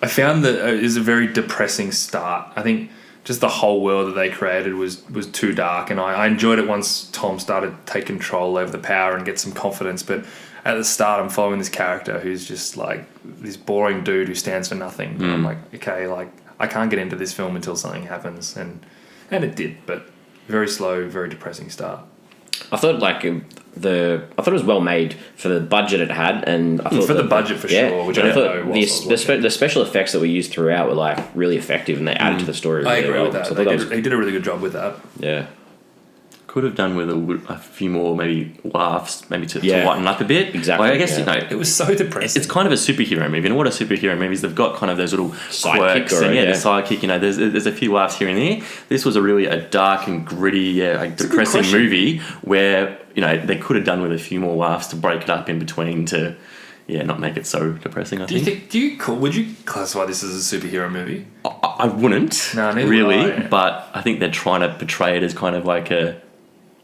it was a very depressing start. I think just the whole world that they created was too dark, and I enjoyed it once Tom started to take control over the power and get some confidence. But at the start, I'm following this character who's just like this boring dude who stands for nothing. And I'm like, okay, like I can't get into this film until something happens, and it did, but very slow, very depressing start. I thought it was well made for the budget it had, and I thought for the budget for sure. Which I thought the special effects that we used throughout were like really effective, and they added to the story. I really agree well. with that. So they did a really good job with that. Yeah, could have done with a few more maybe laughs, maybe to lighten up a bit. Exactly. Like, I guess it was so depressing. It's kind of a superhero movie, and what are superhero movies? They've got kind of those little sidekick quirks and the sidekick. There's a few laughs here and there. This was a dark and gritty, depressing movie where they could have done with a few more laughs to break it up in between to not make it so depressing. I think. Would you classify this as a superhero movie? I wouldn't. No, neither really. would I. But I think they're trying to portray it as kind of like a.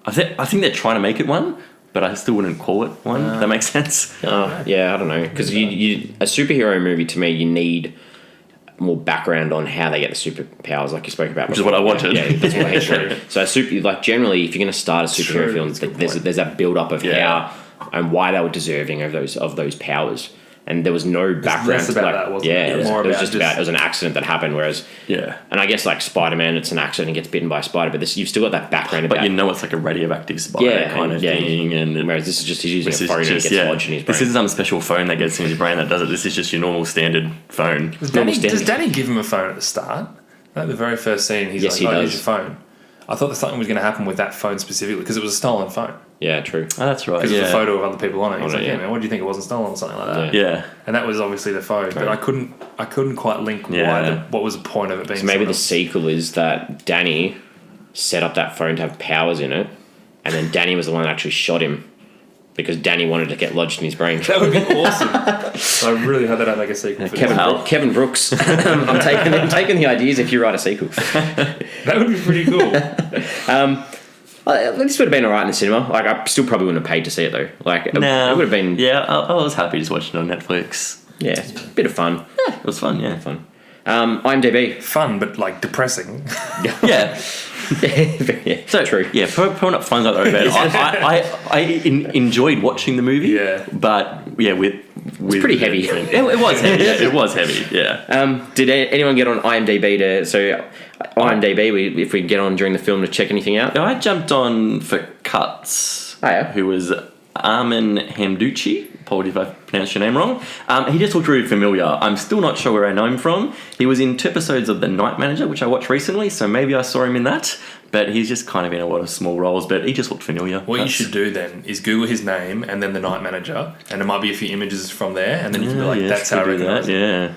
I think they're trying to make it one, but I still wouldn't call it one. If that makes sense. I don't know, because a superhero movie to me, you need more background on how they get the superpowers, like you spoke about. Which is what I wanted. Yeah, that's what I hate. So generally, if you're going to start a superhero film, there's that build up of how and why they were deserving of those powers. And there was no background. Less about that, wasn't it? It was just about it was an accident that happened. Whereas, and I guess like Spider-Man, it's an accident and gets bitten by a spider. But you've still got that background. But it's like a radioactive spider kind of thing. And whereas this is just he's using a phone and it gets lodged in his brain. This isn't some special phone that gets in his brain that does it. This is just your normal standard phone. Does Danny give him a phone at the start? Like the very first scene, he's like, here's your phone. I thought that something was going to happen with that phone specifically because it was a stolen phone. Yeah, true. Oh, that's right. Because there's a photo of other people on it. He's like, yeah, man, what do you think it wasn't stolen or something like that? Yeah. And that was obviously the phone, but I couldn't quite link what was the point of it being. So maybe the sequel is that Danny set up that phone to have powers in it, and then Danny was the one that actually shot him because Danny wanted to get lodged in his brain. That would be awesome. I really hope they don't make a sequel for Kevin Brooks. I'm taking the ideas if you write a sequel. That would be pretty cool. This would have been alright in the cinema. Like, I still probably wouldn't have paid to see it though. Like, it would have been. Yeah, I was happy just watching it on Netflix. Yeah, a bit of fun. Yeah, it was fun. Yeah, Fun. IMDb. Fun, but like depressing. yeah. Yeah, So true. Yeah, probably not fun like that. I enjoyed watching the movie. Yeah. But yeah, with It's pretty heavy. It was heavy. It was heavy. Yeah. Did anyone get on IMDb if we get on during the film to check anything out? I jumped on for Cuts. Oh, yeah. Who was Aymen Hamdouchi. Apologies if I pronounced your name wrong. He just looked really familiar. I'm still not sure where I know him from. He was in 2 episodes of The Night Manager, which I watched recently, so maybe I saw him in that. But he's just kind of in a lot of small roles, but he just looked familiar. What you should do then is Google his name and then The Night Manager, and there might be a few images from there, and then you can be like, that's how I recognise it. Yeah.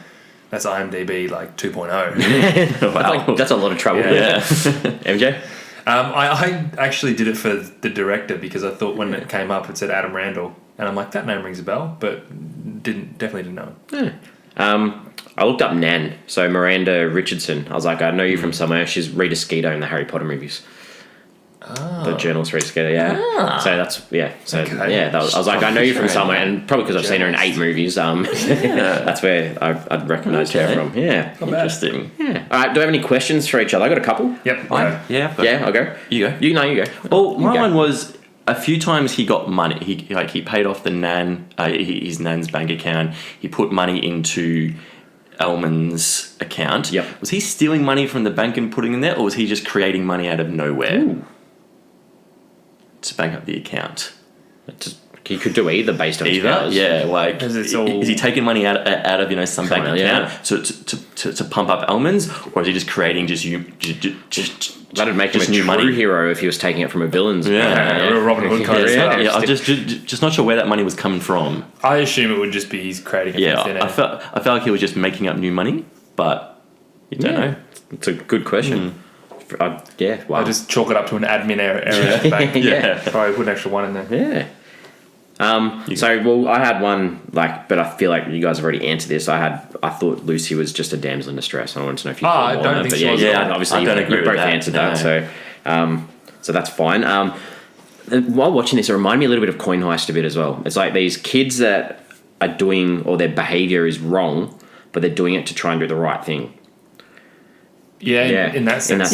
That's IMDb like 2.0. Wow. That's a lot of trouble. Yeah. MJ? I actually did it for the director because I thought when it came up it said Adam Randall, and I'm like, that name rings a bell, but definitely didn't know it. Yeah. I looked up Nan, so Miranda Richardson. I was like, I know you from somewhere. She's Rita Skeeter in the Harry Potter movies. The journalist Rita Skeeter, yeah. So that's Okay. I was like, I know you from somewhere, and probably because I've seen her in 8 movies. That's where I'd recognised her from. Yeah, Interesting. yeah. All right, do I have any questions for each other? I got a couple. Yep. Yeah. Yeah, I'll go. You go. You go. Well, my go. one was a few times he got money. He paid off the nan, his nan's bank account. He put money into Aymen's account. Yep. Was he stealing money from the bank and putting it in there, or was he just creating money out of nowhere to bank up the account? He could do either based on his powers. Yeah. Like, Is is it all- he taking money out of some bank account to pump up Aymen's, or is he just creating just That'd make him a new true money hero if he was taking it from a villain's. Yeah. Or a Robin Hood kind of Yeah, stuff. yeah, I'm just not sure where that money was coming from. I assume it would just be he's creating it Yeah, from thin I air. felt like he was just making up new money, but you don't know. It's a good question. Wow. I just chalk it up to an admin error at the bank. Yeah. Probably put an extra one in there. Yeah. I had one, but I feel like you guys have already answered this. I thought Lucy was just a damsel in distress, and I wanted to know if you thought I more don't on that. think But she was. yeah, obviously I don't you agree with both that. answered No. that, so that's fine. While watching this, it reminded me a little bit of Coin Heist a bit as well. It's like these kids that are doing, or their behaviour is wrong, but they're doing it to try and do the right thing. Yeah, in that sense.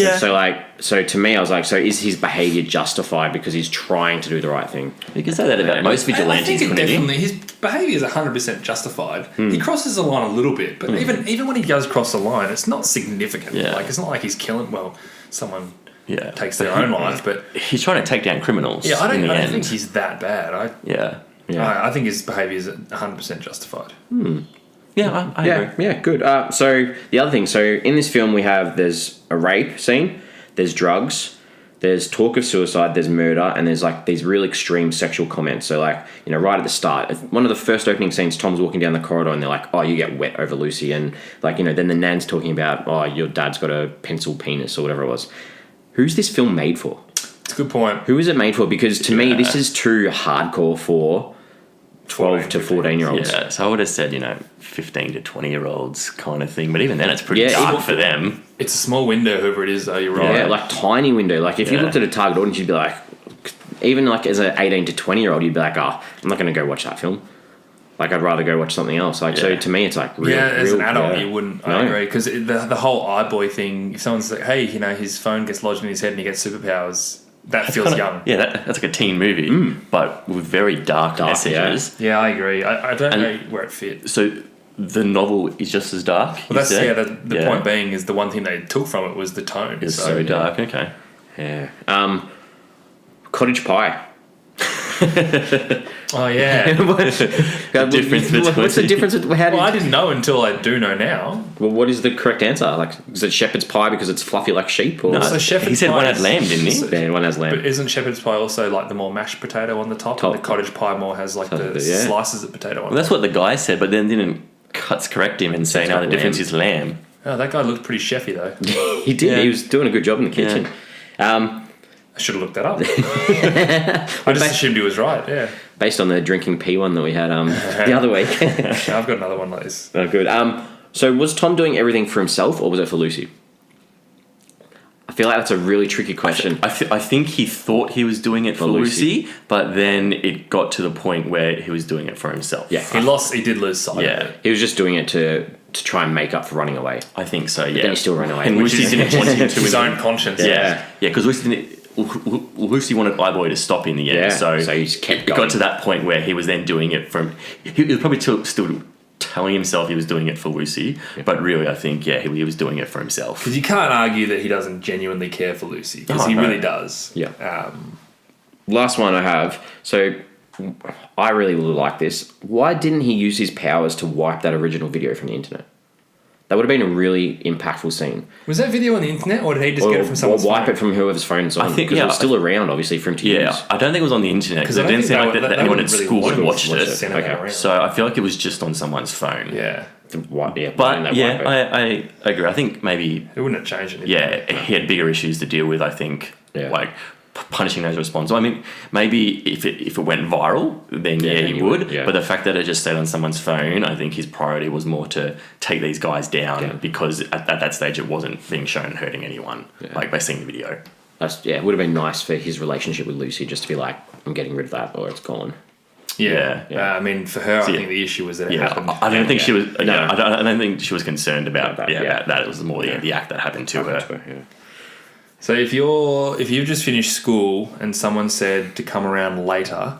So to me, I was like, so is his behaviour justified because he's trying to do the right thing? You can say that about most vigilantes. I think it couldn't you? definitely, his behaviour is 100% justified. He crosses the line a little bit, but even when he does cross the line, it's not significant. Yeah. Like, it's not like he's killing, someone Yeah. takes their own life, but He's trying to take down criminals. yeah, I in don't the end. think he's that bad. Yeah. I think his behaviour is 100% justified. Yeah, I agree. Yeah, good. So the other thing, so in this film there's a rape scene, there's drugs, there's talk of suicide, there's murder, and there's like these real extreme sexual comments. So right at the start, one of the first opening scenes, Tom's walking down the corridor and they're like, oh, you get wet over Lucy, and then the nan's talking about, oh, your dad's got a pencil penis or whatever it was. Who's this film made for? It's a good point. Who is it made for? Because to me, this is too hardcore for 12 to 14-year-olds. Yeah, so I would have said, 15 to 20-year-olds kind of thing. But even then, it's pretty Yeah, dark even- for them. It's a small window, whoever it is, though, you're right. Yeah, like tiny window. Like if you Yeah. looked at a target audience, you'd be like, even like as an 18 to 20-year-old, you'd be like, oh, I'm not going to go watch that film. Like I'd rather go watch something else. Like so, to me, it's like real, as an adult, yeah. you wouldn't. No. I agree, because the whole iBoy thing. If someone's like, "Hey, his phone gets lodged in his head and he gets superpowers," that feels young. Yeah, that's like a teen movie, but with very dark messages. Yeah, I agree. I don't know where it fits. So the novel is just as dark. Well, that's you said? the point being is the one thing they took from it was the tone. It's so dark. Okay. Yeah. Cottage Pie. Oh yeah. What's the difference? I didn't know until I do know now. Well, what is the correct answer? Like, is it shepherd's pie because it's fluffy like sheep? Or No, So shepherd's he said pie one had is- lamb, didn't he? so- yeah, one has lamb. But isn't shepherd's pie also like the more mashed potato on the top? And the cottage pie more has like the yeah. slices of potato on Well, that's what the guy said, but then didn't Cuts correct him and say, It's no, got the difference lamb. is lamb. Oh, that guy looked pretty chefy though. He did. Yeah. He was doing a good job in the kitchen. I should have looked that up. I just assumed he was right, yeah. Based on the drinking pee one that we had the other week. I've got another one like this. Oh, good. So was Tom doing everything for himself or was it for Lucy? I feel like that's a really tricky question. I think he thought he was doing it for Lucy, but then it got to the point where he was doing it for himself. Yeah. He did lose sight of it. He was just doing it to try and make up for running away. I think so, yeah. But then he still ran away. And Lucy didn't want him to. His own conscience. Yeah, because Lucy wanted iBoy to stop in the end, so he just kept going. It got to that point where he was then doing it from... He was probably still telling himself he was doing it for Lucy, but really I think, he was doing it for himself. Because you can't argue that he doesn't genuinely care for Lucy, because he really does. Yeah. Last one I have. So I really like this. Why didn't he use his powers to wipe that original video from the internet? That would have been a really impactful scene. Was that video on the internet, or did he just get it from someone's phone? Or wipe it from whoever's phone's on. I think, because it was still around, obviously, for him to use. Yeah, I don't think it was on the internet, because it didn't seem like that anyone at school had watched it. Okay. So I feel like it was just on someone's phone. Yeah. I agree. I think maybe... It wouldn't have changed anything. Yeah, he had bigger issues to deal with, I think. Yeah. Like... punishing those responses. I mean, maybe if it went viral, then he would. Yeah. But the fact that it just stayed on someone's phone, I think his priority was more to take these guys down because at that stage it wasn't being shown and hurting anyone, like by seeing the video. It would have been nice for his relationship with Lucy just to be like, I'm getting rid of that or it's gone. Yeah. I mean, for her, I think the issue was that it happened. I don't think she was. I don't think she was concerned about that. It was more the act that happened to her. So if you've just finished school and someone said to come around later,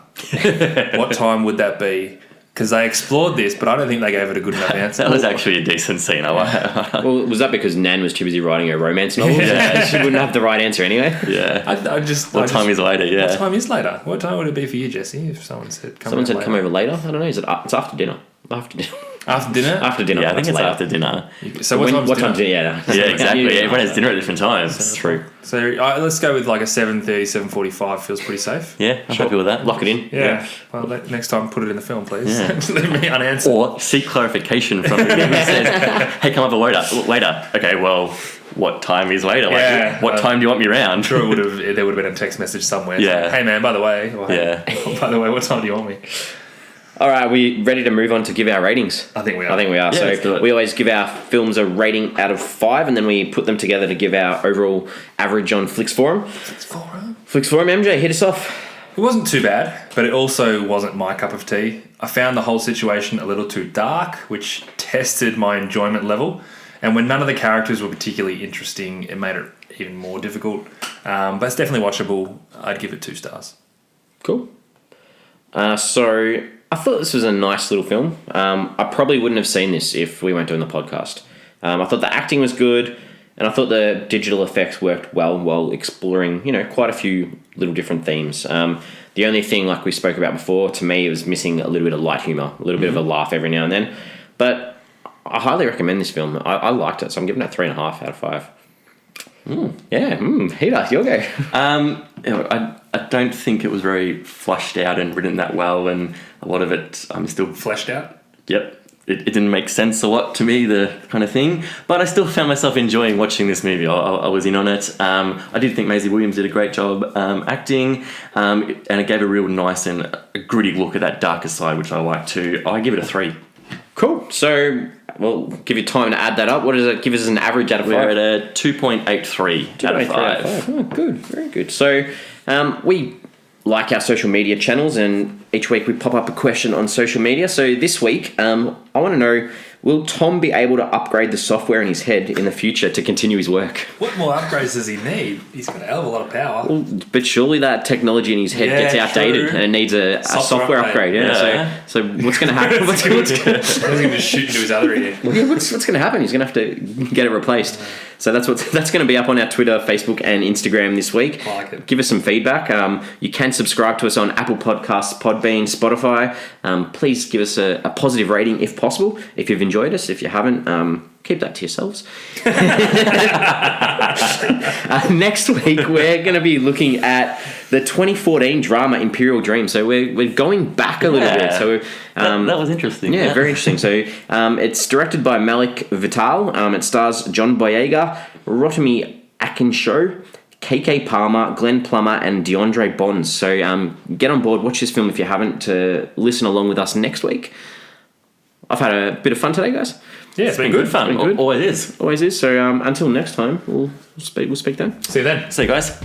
what time would that be? Because they explored this, but I don't think they gave it a good enough answer. That was actually a decent scene. Well, was that because Nan was too busy writing a romance novel? She wouldn't have the right answer anyway. Yeah. What time is later? Yeah. What time is later? What time would it be for you, Jesse? If someone said come over later. I don't know. Is it? It's after dinner. After dinner. After dinner? After dinner. Yeah, I think it's after dinner. So what time's dinner? Yeah, exactly. Everyone has dinner at different times. That's true. So let's go with like a 7:30, 7:45. Feels pretty safe. Yeah, I'm happy with that. Lock it in. Yeah. Well, next time put it in the film, please. Leave me unanswered. Or seek clarification from him who says, hey, come over later. Okay, well, what time is later? Like, what time do you want me around? I'm sure there would have been a text message somewhere. Yeah. Like, hey, man, by the way. By the way, what time do you want me? All right, are we ready to move on to give our ratings? I think we are. Yeah, so we always give our films a rating out of 5 and then we put them together to give our overall average on Flix Forum. Flix Forum, MJ, hit us off. It wasn't too bad, but it also wasn't my cup of tea. I found the whole situation a little too dark, which tested my enjoyment level. And when none of the characters were particularly interesting, it made it even more difficult. But it's definitely watchable. I'd give it 2 stars. Cool. So I thought this was a nice little film. I probably wouldn't have seen this if we weren't doing the podcast. I thought the acting was good, and I thought the digital effects worked well while exploring, quite a few little different themes. The only thing, like we spoke about before, to me, it was missing a little bit of light humour, a little bit of a laugh every now and then. But I highly recommend this film. I liked it, so I'm giving it 3.5 out of 5. Heater, you'll go. I don't think it was very flushed out and written that well, and a lot of it I'm still fleshed out. Yep, it didn't make sense a lot to me, the kind of thing. But I still found myself enjoying watching this movie. I was in on it. I did think Maisie Williams did a great job acting, and it gave a real nice and a gritty look at that darker side, which I like too. I give it a 3. Cool. So we'll give you time to add that up. What does it give us an average out of 5? We're at a 2.83 out of 5. Oh, good. Very good. So we like our social media channels, and each week we pop up a question on social media. So this week, I want to know, will Tom be able to upgrade the software in his head in the future to continue his work? What more upgrades does he need? He's got a hell of a lot of power. Well, but surely that technology in his head gets outdated and it needs a software upgrade. So what's going to happen? What's going to just shoot into his other ear? What's going to happen? He's going to have to get it replaced. So that's going to be up on our Twitter, Facebook, and Instagram this week. I like it. Give us some feedback. You can subscribe to us on Apple Podcasts, Podbean, Spotify. Please give us a positive rating if possible. If you've enjoyed us, if you haven't, keep that to yourselves. Next week, we're going to be looking at the 2014 drama Imperial Dream. So we're going back a little bit. So that was interesting. Yeah, very interesting. So it's directed by Malik Vital. It stars John Boyega, Rotimi Akinsho, KK Palmer, Glenn Plummer, and DeAndre Bonds. So get on board, watch this film if you haven't, to listen along with us next week. I've had a bit of fun today, guys. Yeah, it's been good fun. Been good. Always is. Always is. So until next time, we'll speak then. See you then. See you guys.